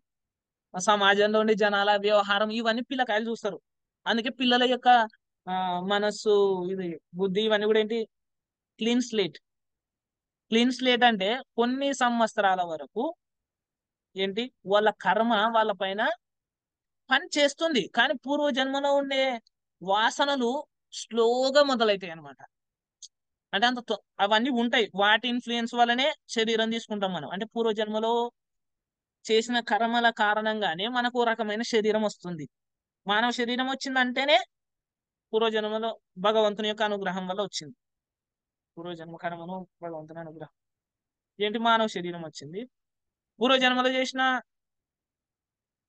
సమాజంలో ఉండే జనాల వ్యవహారం, ఇవన్నీ పిల్లకాయలు చూస్తారు. అందుకే పిల్లల యొక్క మనస్సు, ఇది బుద్ధి, ఇవన్నీ కూడా ఏంటి, క్లీన్ స్లేట్ అంటే కొన్ని సంవత్సరాల వరకు ఏంటి వాళ్ళ కర్మ వాళ్ళ పైన పని చేస్తుంది, కానీ పూర్వ జన్మలో ఉండే వాసనలు స్లోగా మొదలైతాయి అన్నమాట. అంటే అవన్నీ ఉంటాయి. వాటి ఇన్ఫ్లుయెన్స్ వల్లనే శరీరం తీసుకుంటాం మనం. అంటే పూర్వజన్మలో చేసిన కర్మల కారణంగానే మనకు ఓ రకమైన శరీరం వస్తుంది. మానవ శరీరం వచ్చిందంటేనే పూర్వజన్మలో భగవంతుని యొక్క అనుగ్రహం వల్ల వచ్చింది. పూర్వజన్మ కర్మను భగవంతుని అనుగ్రహం ఏంటి మానవ శరీరం వచ్చింది. పూర్వజన్మలో చేసిన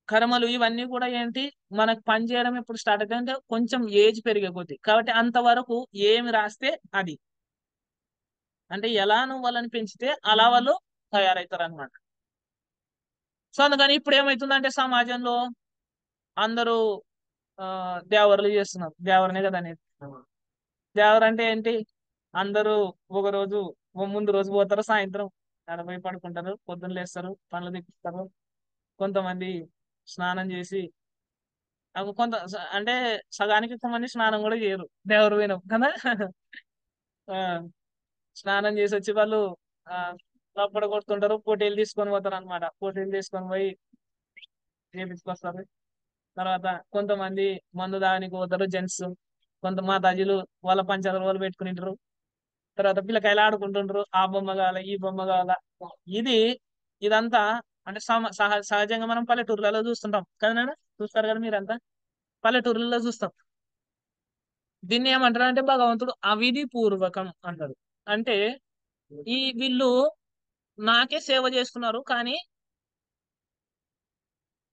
కర్మలు ఇవన్నీ కూడా ఏంటి మనకు పని చేయడం ఎప్పుడు స్టార్ట్ అవుతుంది అంటే కొంచెం ఏజ్ పెరిగే కొద్దీ. కాబట్టి అంతవరకు ఏమి రాస్తే అది, అంటే ఎలా నువ్వు వాళ్ళని పెంచితే అలా వాళ్ళు తయారవుతారు అనమాట. సో అందుకని ఇప్పుడు ఏమవుతుందంటే సమాజంలో అందరూ దేవరలు చేస్తున్నారు. దేవరనే కదా అనేది. దేవర అంటే ఏంటి? అందరూ ఒక రోజు ముందు రోజు పోతారు, సాయంత్రం పోయి పడుకుంటారు, పొద్దున్న లేస్తారు, పనులు దిక్కుతారు. కొంతమంది స్నానం చేసి కొంత అంటే సగానికి కొంతమంది స్నానం కూడా చేయరు దేవరు పోయినాం కదా. ఆ స్నానం చేసి వచ్చి వాళ్ళు లోపల కొడుతుంటారు, పోటీలు తీసుకొని పోతారు అనమాట. పోటీలు తీసుకొని పోయి చేపించుకొస్తారు. తర్వాత కొంతమంది మందు దానికి పోతారు జెంట్స్. కొంత మాతాజీలు వాళ్ళ పంచాలు వాళ్ళు పెట్టుకునింటారు. తర్వాత పిల్లకాయలు ఆడుకుంటుంటారు, ఆ బొమ్మ కావాల ఈ బొమ్మ కావాల. ఇదంతా అంటే సహజంగా మనం పల్లెటూర్లలో చూస్తుంటాం కదా నాన్న, చూస్తారు కదా మీరంతా, పల్లెటూర్లలో చూస్తాం. దీన్ని ఏమంటారు అంటే భగవంతుడు అవిధి పూర్వకం అంటారు. అంటే వీళ్ళు నాకే సేవ చేస్తున్నారు కానీ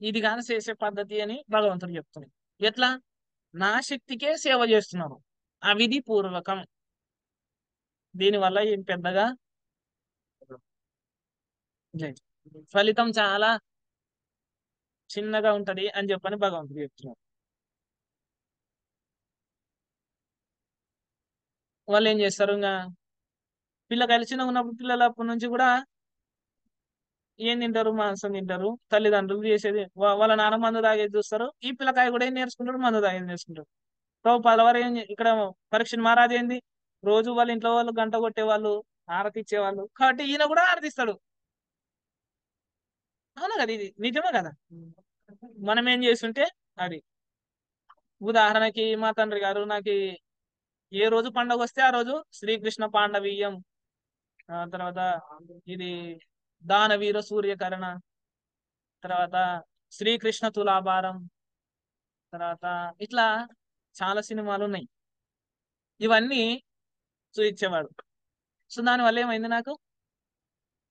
ఇది కానీ చేసే పద్ధతి అని భగవంతుడు చెప్తున్నాడు. ఎట్లా? నా శక్తికే సేవ చేస్తున్నారు, అవిధి పూర్వకం. దీనివల్ల ఏం పెద్దగా ఫలితం చాలా చిన్నగా ఉంటది అని చెప్పని భగవంతుడు చెప్తున్నారు. వాళ్ళు ఏం చేస్తారు, ఇంకా పిల్లకాయలు చిన్నగా ఉన్నప్పుడు పిల్లలప్పటి నుంచి కూడా ఏం తింటారు? మాంసం తింటారు. తల్లిదండ్రులు చేసేది వాళ్ళ నాన్న మందు తాగేది చూస్తారు. ఈ పిల్లకాయ కూడా ఏం నేర్చుకుంటారు? మందు తాగేది నేర్చుకుంటారు. పదవారు ఇక్కడ పరీక్ష మహారాజు ఏంది, రోజు వాళ్ళ ఇంట్లో వాళ్ళు గంట కొట్టేవాళ్ళు, ఆరతి ఇచ్చేవాళ్ళు. కాబట్టి ఈయన కూడా ఆరతిస్తాడు. అవునా కదా? ఇది నిజమే కదా. మనం ఏం చేస్తుంటే అది. ఉదాహరణకి మా తండ్రి గారు నాకు ఏ రోజు పండగ వస్తే ఆ రోజు శ్రీకృష్ణ పాండవీయం, తర్వాత ఇది దానవీర సూర్యకరణ, తర్వాత శ్రీకృష్ణ తులాభారం, తర్వాత ఇట్లా చాలా సినిమాలు ఉన్నాయి. ఇవన్నీ చూపించేవాడు. సో దానివల్ల ఏమైంది, నాకు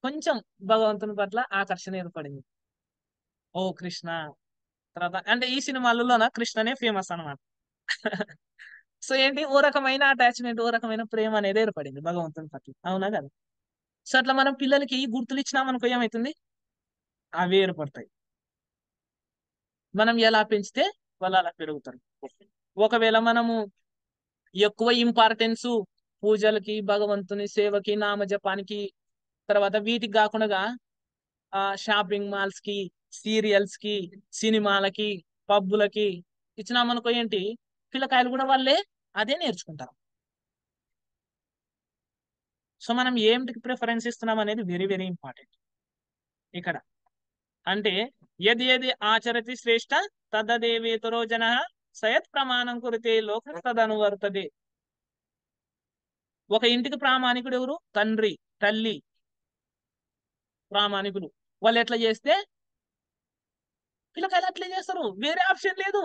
కొంచెం భగవంతుని పట్ల ఆకర్షణ ఏర్పడింది. ఓ కృష్ణ. తర్వాత అంటే ఈ సినిమాలలోన కృష్ణనే ఫేమస్ అనమాట. సో ఏంటి, ఓ రకమైన అటాచ్మెంట్, ఓ రకమైన ప్రేమ అనేది ఏర్పడింది భగవంతుని పట్ల. అవునా కదా? సో అట్లా మనం పిల్లలకి ఈ గుర్తులు ఇచ్చినామనుకో ఏమవుతుంది, అవి ఏర్పడతాయి. మనం ఎలా పెంచితే వాళ్ళు అలా పెరుగుతారు. ఒకవేళ మనము ఎక్కువ ఇంపార్టెన్స్ పూజలకి, భగవంతుని సేవకి, నామజపానికి, తర్వాత వీటికి కాకుండా షాపింగ్ మాల్స్ కి, సీరియల్స్ కి, సినిమాలకి, పబ్బులకి ఇచ్చినామనుకో ఏంటి, పిల్లకాయలు కూడా వాళ్ళే అదే నేర్చుకుంటారు. సో మనం ఏమిటికి ప్రిఫరెన్స్ ఇస్తున్నాం అనేది వెరీ వెరీ ఇంపార్టెంట్ ఇక్కడ. అంటే యది యది ఆచరతి శ్రేష్ట తదదేవేతరో జన సయత్ ప్రమాణం కురితే లోక తదనువర్తదే. ఒక ఇంటికి ప్రామాణికుడు ఎవరు? తండ్రి, తల్లి ప్రామాణికులు. వాళ్ళు ఎట్లా చేస్తే పిల్లకాయలు అట్లే చేస్తారు. వేరే ఆప్షన్ లేదు.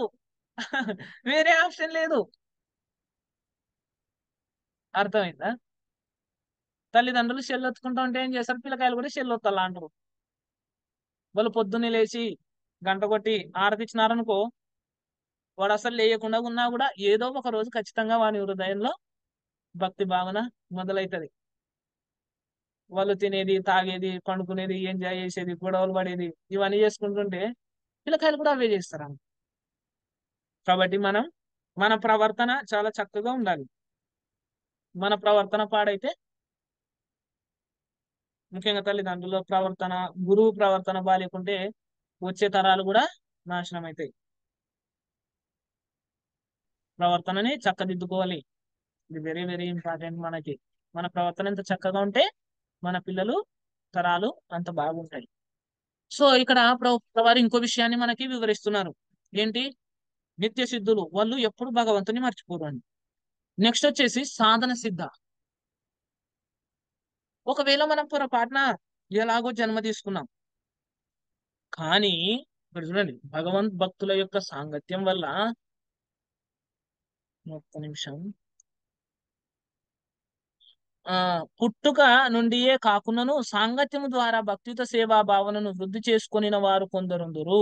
వేరే ఆప్షన్ లేదు. అర్థమైందా? తల్లిదండ్రులు చెల్లొత్తుకుంటా ఉంటే ఏం చేస్తారు, పిల్లకాయలు కూడా చెల్లొత్తాలా అంటారు. వాళ్ళు పొద్దున్నే లేచి గంట కొట్టి ఆరతిచ్చినారనుకో, వాడు అసలు లేయకుండా ఉన్నా కూడా ఏదో ఒక రోజు ఖచ్చితంగా వాడి హృదయంలో భక్తి భావన మొదలవుతుంది. వాళ్ళు తినేది, తాగేది, పండుకునేది, ఎంజాయ్ చేసేది, గొడవలు పడేది, ఇవన్నీ చేసుకుంటుంటే పిల్లకాయలు కూడా అవే చేస్తారు. కాబట్టి మన ప్రవర్తన చాలా చక్కగా ఉండాలి. మన ప్రవర్తన పాడైతే, ముఖ్యంగా తల్లిదండ్రుల ప్రవర్తన, గురువు ప్రవర్తన బాలేకుంటే వచ్చే తరాలు కూడా నాశనం అవుతాయి. ప్రవర్తనని చక్కదిద్దుకోవాలి. ఇది వెరీ వెరీ ఇంపార్టెంట్. మన ప్రవర్తన ఎంత చక్కగా ఉంటే మన పిల్లలు తరాలు అంత బాగుంటాయి. సో ఇక్కడ వారు ఇంకో విషయాన్ని మనకి వివరిస్తున్నారు. ఏంటి? నిత్య సిద్ధులు వాళ్ళు ఎప్పుడు భగవంతుని మర్చిపోరు అని. నెక్స్ట్ వచ్చేసి సాధన సిద్ధ. ఒకవేళ మనం పొరపాటున ఎలాగో జన్మ తీసుకున్నాం, కానీ ఇక్కడ చూడండి భగవంత్ భక్తుల యొక్క సాంగత్యం వల్ల, ఒక్క నిమిషం, పుట్టుక నుండియే కాకున్నను సాంగత్యము ద్వారా భక్తియుత సేవా భావనను వృద్ధి చేసుకొనిన వారు కొందరుందురు.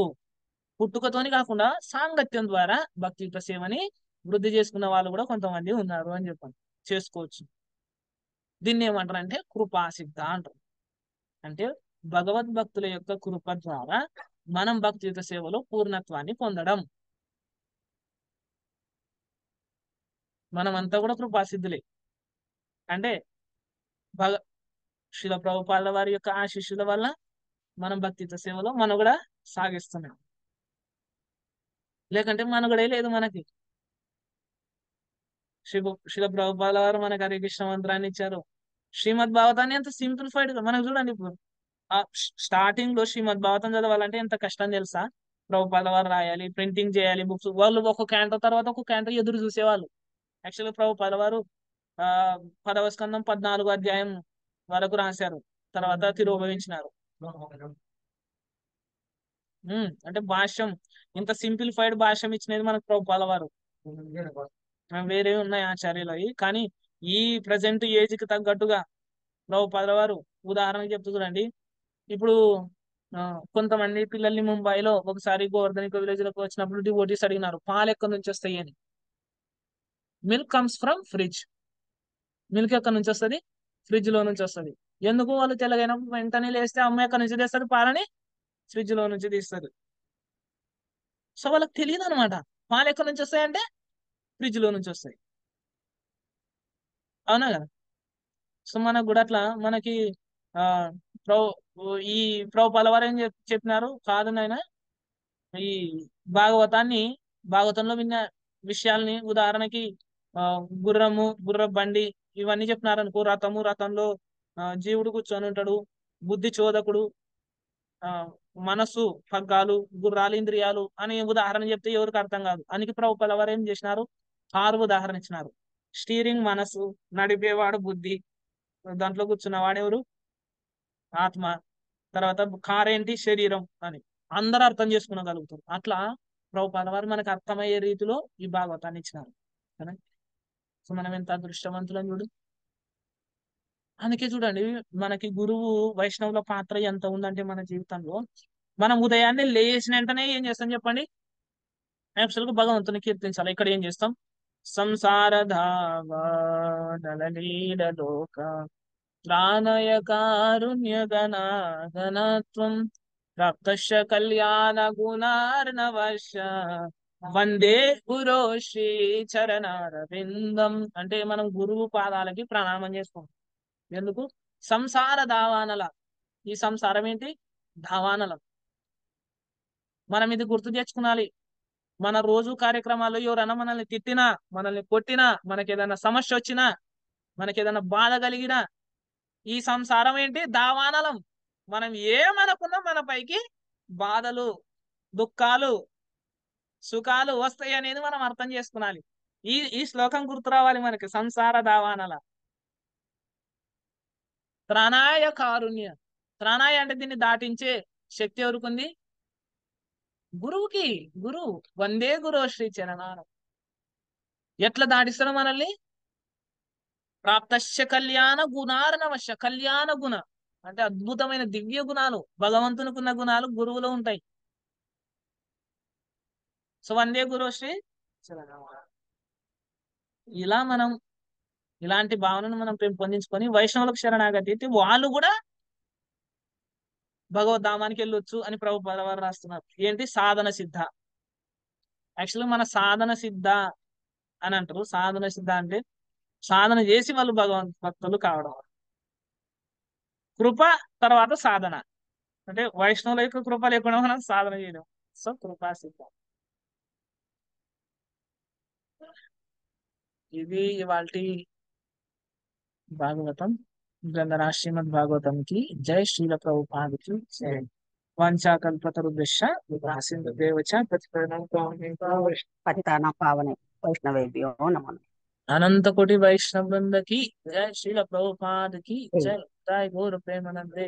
పుట్టుకతోని కాకుండా సాంగత్యం ద్వారా భక్తియుత సేవని వృద్ధి చేసుకున్న వాళ్ళు కూడా కొంతమంది ఉన్నారు అని చెప్పాను. చేసుకోవచ్చు. దీన్ని ఏమంటారు అంటే కృపాసిద్ధ అంటారు. అంటే భగవద్భక్తుల యొక్క కృప ద్వారా మనం భక్తియుత సేవలో పూర్ణత్వాన్ని పొందడం. మనమంతా కూడా కృపాసిద్ధులే. అంటే భగ శిల ప్రభుపాద వారి యొక్క ఆశీస్సుల వల్ల మనం భక్తియుత సేవలో మనుగడ సాగిస్తున్నాం. లేకంటే మనుగడే లేదు మనకి. శిల ప్రభుపాద వారు మనకి హరే కృష్ణ మంత్రాన్ని ఇచ్చారు. శ్రీమద్ భాగవతాన్ని ఎంత సింప్లిఫైడ్ గా మనకు చూడండి. ఇప్పుడు స్టార్టింగ్ లో శ్రీమద్ భాగవతం చదవాలంటే ఎంత కష్టం తెలుసా? ప్రభుపాద వారు రాయాలి, ప్రింటింగ్ చేయాలి బుక్స్. వాళ్ళు ఒక క్యాంటో తర్వాత ఒక క్యాంటో ఎదురు చూసేవాళ్ళు. యాక్చువల్గా ప్రభుపాద వారు 10వ స్కందం 14వ అధ్యాయం వరకు రాశారు, తర్వాత తిరోభవించినారు. అంటే భాష్యం, ఇంత సింప్లిఫైడ్ భాష్యం ఇచ్చినది మనకు ప్రభుపాద వారు. వేరే ఉన్నాయి ఆచార్యులు అవి, కానీ ఈ ప్రజెంట్ ఏజ్ కి తగ్గట్టుగా ప్రభుపాద వారు ఉదాహరణకి చెప్తూ చూడండి. ఇప్పుడు కొంతమంది పిల్లల్ని ముంబైలో ఒకసారి గోవర్ధనిక విలేజ్ లోకి వచ్చినప్పుడు డివోటీస్ అడిగినారు, పాలు ఎక్కడి నుంచి వస్తాయి అని. Milk comes from fridge. Milk ఎక్కడి నుంచి వస్తుంది? ఫ్రిడ్జ్ లో నుంచి వస్తుంది. ఎందుకు? వాళ్ళు తెల్లగైనప్పుడు వెంటనే లేస్తే అమ్మ ఎక్కడి నుంచి తెస్తుంది పాలని? ఫ్రిడ్జ్ లో నుంచి తీస్తారు. సో వాళ్ళకి తెలియదు అనమాట పాలు ఎక్కడి నుంచి వస్తాయంటే ఫ్రిడ్జ్ లో నుంచి వస్తాయి. అవునా కదా? సో మనకు కూడా అట్లా మనకి ఆ ఈ ప్రభుపాద వారు ఏం చెప్పినారు, కాదు నాయన, ఈ భాగవతంలో విన్న విషయాల్ని, ఉదాహరణకి గుర్రము, గుర్ర బండి ఇవన్నీ చెప్పినారు అనుకో. రథంలో జీవుడు కూర్చొని ఉంటాడు, బుద్ధి చోదకుడు, మనస్సు పగ్గాలు, గుర్రాలు ఇంద్రియాలు అని ఉదాహరణ చెప్తే ఎవరికి అర్థం కాదు. అందుకే ప్రభుపాద వారు ఏం చేసినారు, 6 ఉదాహరణ ఇచ్చినారు. స్టీరింగ్ మనసు, నడిపేవాడు బుద్ధి, దాంట్లో కూర్చున్నవాడు ఎవరు? ఆత్మ. తర్వాత కార్ ఏంటి? శరీరం అని అందరూ అర్థం చేసుకునగలుగుతారు. అట్లా ప్రభుపాద వారు మనకు అర్థమయ్యే రీతిలో ఈ భాగవతాన్ని ఇచ్చినారు. సో మనం ఎంత అదృష్టవంతులం చూడు. అందుకే చూడండి మనకి గురువు వైష్ణవుల పాత్ర ఎంత ఉందంటే మన జీవితంలో. మనం ఉదయాన్నే లేచిన వెంటనే ఏం చేస్తాం చెప్పండి? యాక్చువల్గా భగవంతుని కీర్తించాలి. ఇక్కడ ఏం చేస్తాం? సంసార ధావనలీలోక త్రాణయ కారుణ్య గణాగణత్వం ప్రాప్తశ్చ కళ్యాణ గుణార్ణవశ్య వందే గురో శ్రీ చరణారవిందం. అంటే మనం గురువు పాదాలకి ప్రణామం చేసుకుంటాం. ఎందుకు? సంసార దావానల. ఈ సంసారం ఏంటి? దావానలం. మనం ఇది గుర్తు తెచ్చుకోవాలి. మన రోజు కార్యక్రమాల్లో ఎవరైనా మనల్ని తిట్టినా, మనల్ని కొట్టినా, మనకి ఏదైనా సమస్య వచ్చినా, మనకి ఏదైనా బాధ కలిగినా, ఈ సంసారం ఏంటి? దావానలం. మనం ఏమనుకున్నా మన పైకి బాధలు, దుఃఖాలు, సుఖాలు వస్తాయి అనేది మనం అర్థం చేసుకోవాలి. ఈ శ్లోకం గుర్తు రావాలి మనకి. సంసార దావానల త్రాణాయ కారుణ్య. త్రాణాయ అంటే దీన్ని దాటించే శక్తి ఎవరుకుంది? గురువుకి. గురువు వందే గురో శ్రీ చరణారం. ఎట్లా దాటిస్తాడు మనల్ని? ప్రాప్తశ్చ కళ్యాణ గుణార్ణవశ్య. కళ్యాణ గుణ అంటే అద్భుతమైన దివ్య గుణాలు, భగవంతునికి ఉన్న గుణాలు గురువులో ఉంటాయి. సో వందే గురో శ్రీ చరణారం. ఇలా మనం ఇలాంటి భావనను మనం పెంపొందించుకొని వైష్ణవులకు శరణాగతి అయితే వాళ్ళు కూడా భగవద్ధామానికి వెళ్ళొచ్చు అని ప్రభుపాద వారు రాస్తున్నారు. ఏంటి? సాధన సిద్ధ. యాక్చువల్గా మన సాధన సిద్ధ అని అంటారు. సాధన సిద్ధ అంటే సాధన చేసి వాళ్ళు భగవంత్ భక్తులు కావడం. కృప తర్వాత సాధన. అంటే వైష్ణవుల యొక్క కృప లేకుండా మనం సాధన చేయడం. సో కృపా సిద్ధ. ఇది ఇవాల్టి భాగవతం. గ్రంథరాజ్ శ్రీమద్ భాగవతం కి జై. శ్రీల ప్రభుపాదకి జై. వాంఛాకల్పతరుభ్యశ్చ కృపా సింధుభ్యశ్చ
పతితానాం పావనే వైష్ణవేభ్యో నమో నమః.
అనంత కోటి వైష్ణవ బృందకి జై. శ్రీల ప్రభుపాదకి జై. निताय गौर प्रेमानंदे।